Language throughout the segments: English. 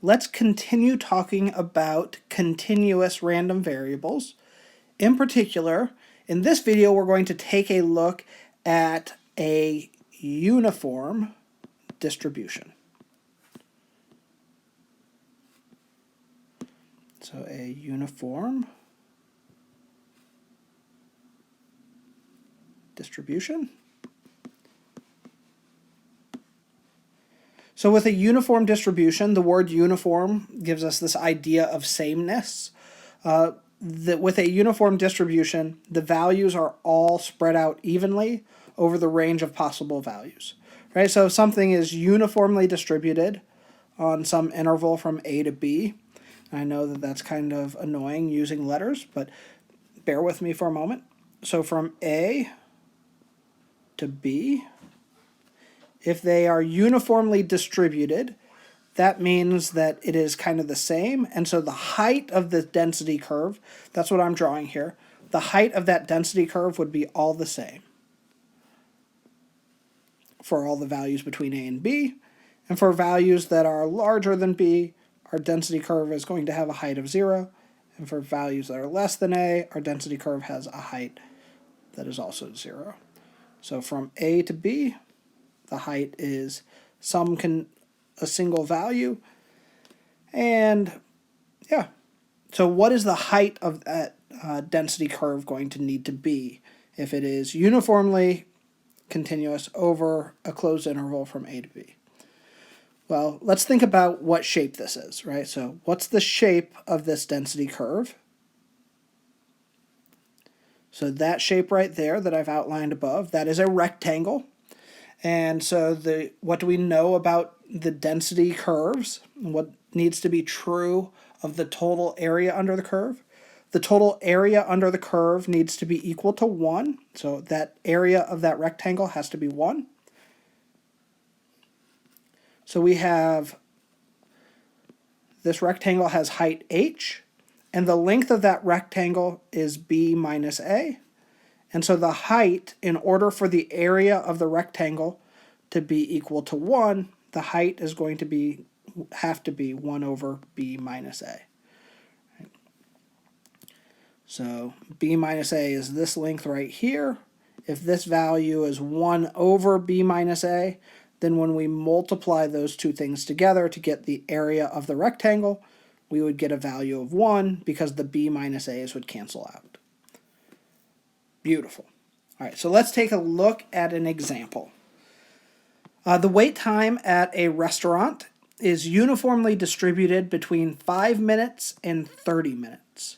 let's continue talking about continuous random variables. In particular, in this video, we're going to take a look at a uniform distribution. So a uniform distribution. So with a uniform distribution, the word uniform gives us this idea of sameness. That with a uniform distribution, the values are all spread out evenly over the range of possible values. Right? So if something is uniformly distributed on some interval from A to B, I know that that's kind of annoying using letters, but bear with me for a moment. So from A to B, if they are uniformly distributed, that means that it is kind of the same. And so the height of the density curve, that's what I'm drawing here, the height of that density curve would be all the same for all the values between A and B. And for values that are larger than B, our density curve is going to have a height of 0. And for values that are less than A, our density curve has a height that is also 0. So from A to B, the height is a single value. And yeah, so what is the height of that density curve going to need to be if it is uniformly continuous over a closed interval from A to B? Well, let's think about what shape this is, right? So what's the shape of this density curve? So that shape right there that I've outlined above, that is a rectangle. And so what do we know about the density curves? What needs to be true of the total area under the curve? The total area under the curve needs to be equal to 1. So that area of that rectangle has to be 1. So we have this rectangle has height h, and the length of that rectangle is b minus a. And so the height, in order for the area of the rectangle to be equal to 1, the height is going to have to be 1 over b minus a. So b minus a is this length right here. If this value is 1 over b minus a, then when we multiply those two things together to get the area of the rectangle, we would get a value of 1 because the b minus a's would cancel out. Beautiful. All right, so let's take a look at an example. The wait time at a restaurant is uniformly distributed between 5 minutes and 30 minutes.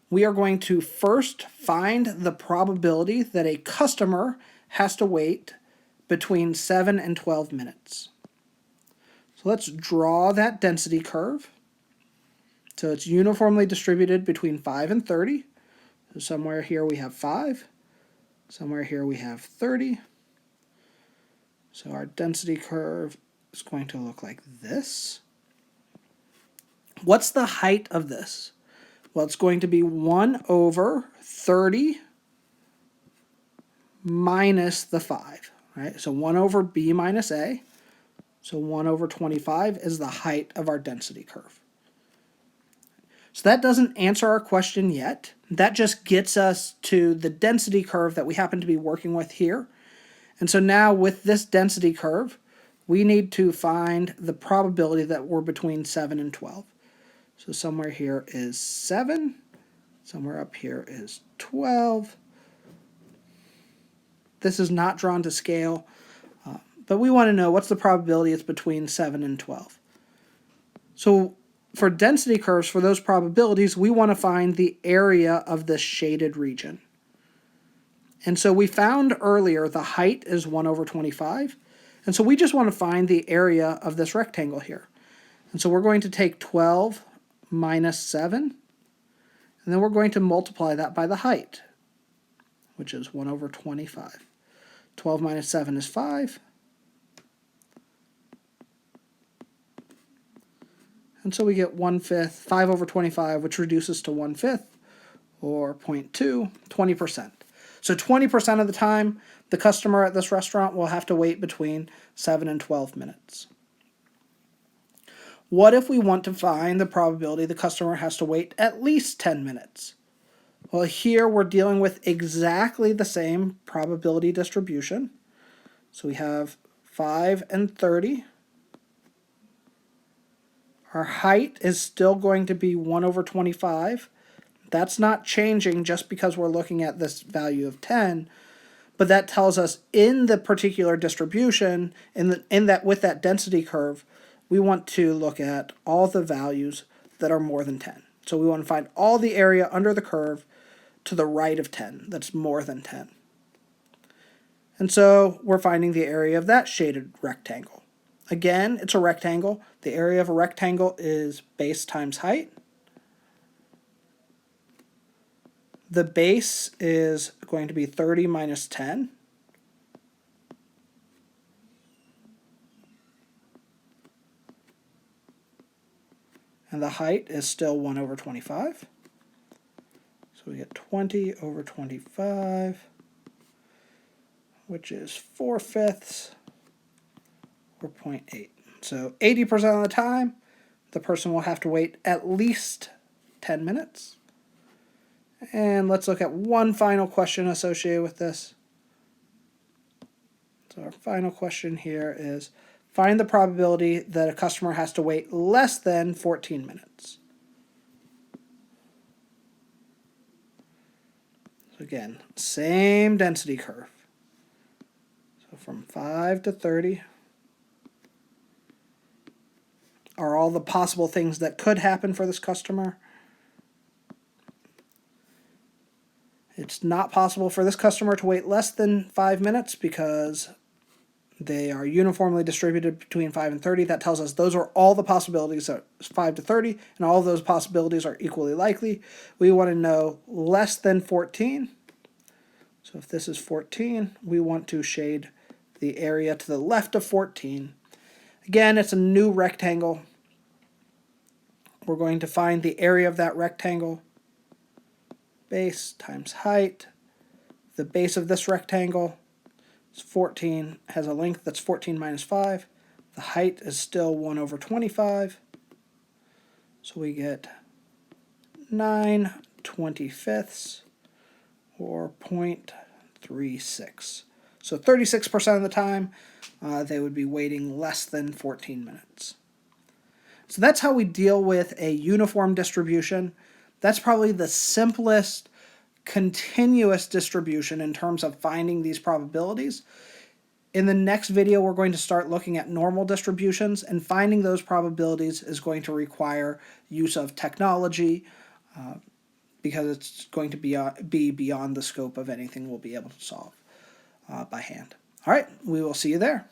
We are going to first find the probability that a customer has to wait between 7 and 12 minutes. So let's draw that density curve. So it's uniformly distributed between 5 and 30. So somewhere here we have 5. Somewhere here we have 30. So our density curve is going to look like this. What's the height of this? Well, it's going to be 1 over 30 minus the 5, right? So 1 over b minus a. So 1 over 25 is the height of our density curve. So that doesn't answer our question yet. That just gets us to the density curve that we happen to be working with here. And so now with this density curve, we need to find the probability that we're between 7 and 12. So somewhere here is 7. Somewhere up here is 12. This is not drawn to scale, but we want to know what's the probability it's between 7 and 12. So for density curves, for those probabilities, we want to find the area of this shaded region. And so we found earlier the height is 1 over 25. And so we just want to find the area of this rectangle here. And so we're going to take 12 minus 7, and then we're going to multiply that by the height, which is 1 over 25. 12 minus 7 is 5. And so we get 1/5, 5 over 25, which reduces to 1/5, or 0.2, 20%. So 20% of the time, the customer at this restaurant will have to wait between 7 and 12 minutes. What if we want to find the probability the customer has to wait at least 10 minutes? Well, here we're dealing with exactly the same probability distribution. So we have 5 and 30. Our height is still going to be 1 over 25. That's not changing just because we're looking at this value of 10, but that tells us in the particular distribution, in that with that density curve, we want to look at all the values that are more than 10. So we want to find all the area under the curve to the right of 10 that's more than 10. And so we're finding the area of that shaded rectangle. Again, it's a rectangle. The area of a rectangle is base times height. The base is going to be 30 minus 10. And the height is still 1 over 25. So we get 20 over 25, which is 4/5, or 0.8. So 80% of the time, the person will have to wait at least 10 minutes. And let's look at one final question associated with this. So our final question here is, find the probability that a customer has to wait less than 14 minutes. So again, same density curve. So from 5 to 30 are all the possible things that could happen for this customer. It's not possible for this customer to wait less than 5 minutes because they are uniformly distributed between 5 and 30. That tells us those are all the possibilities, that 5 to 30, and all of those possibilities are equally likely. We want to know less than 14. So if this is 14, we want to shade the area to the left of 14. Again, it's a new rectangle. We're going to find the area of that rectangle. Base times height. The base of this rectangle is 14, has a length that's 14 minus 5. The height is still 1 over 25. So we get 9/25, or 0.36. So 36% of the time, they would be waiting less than 14 minutes. So that's how we deal with a uniform distribution. That's probably the simplest continuous distribution in terms of finding these probabilities. In the next video, we're going to start looking at normal distributions, and finding those probabilities is going to require use of technology because it's going to be beyond the scope of anything we'll be able to solve by hand. All right, we will see you there.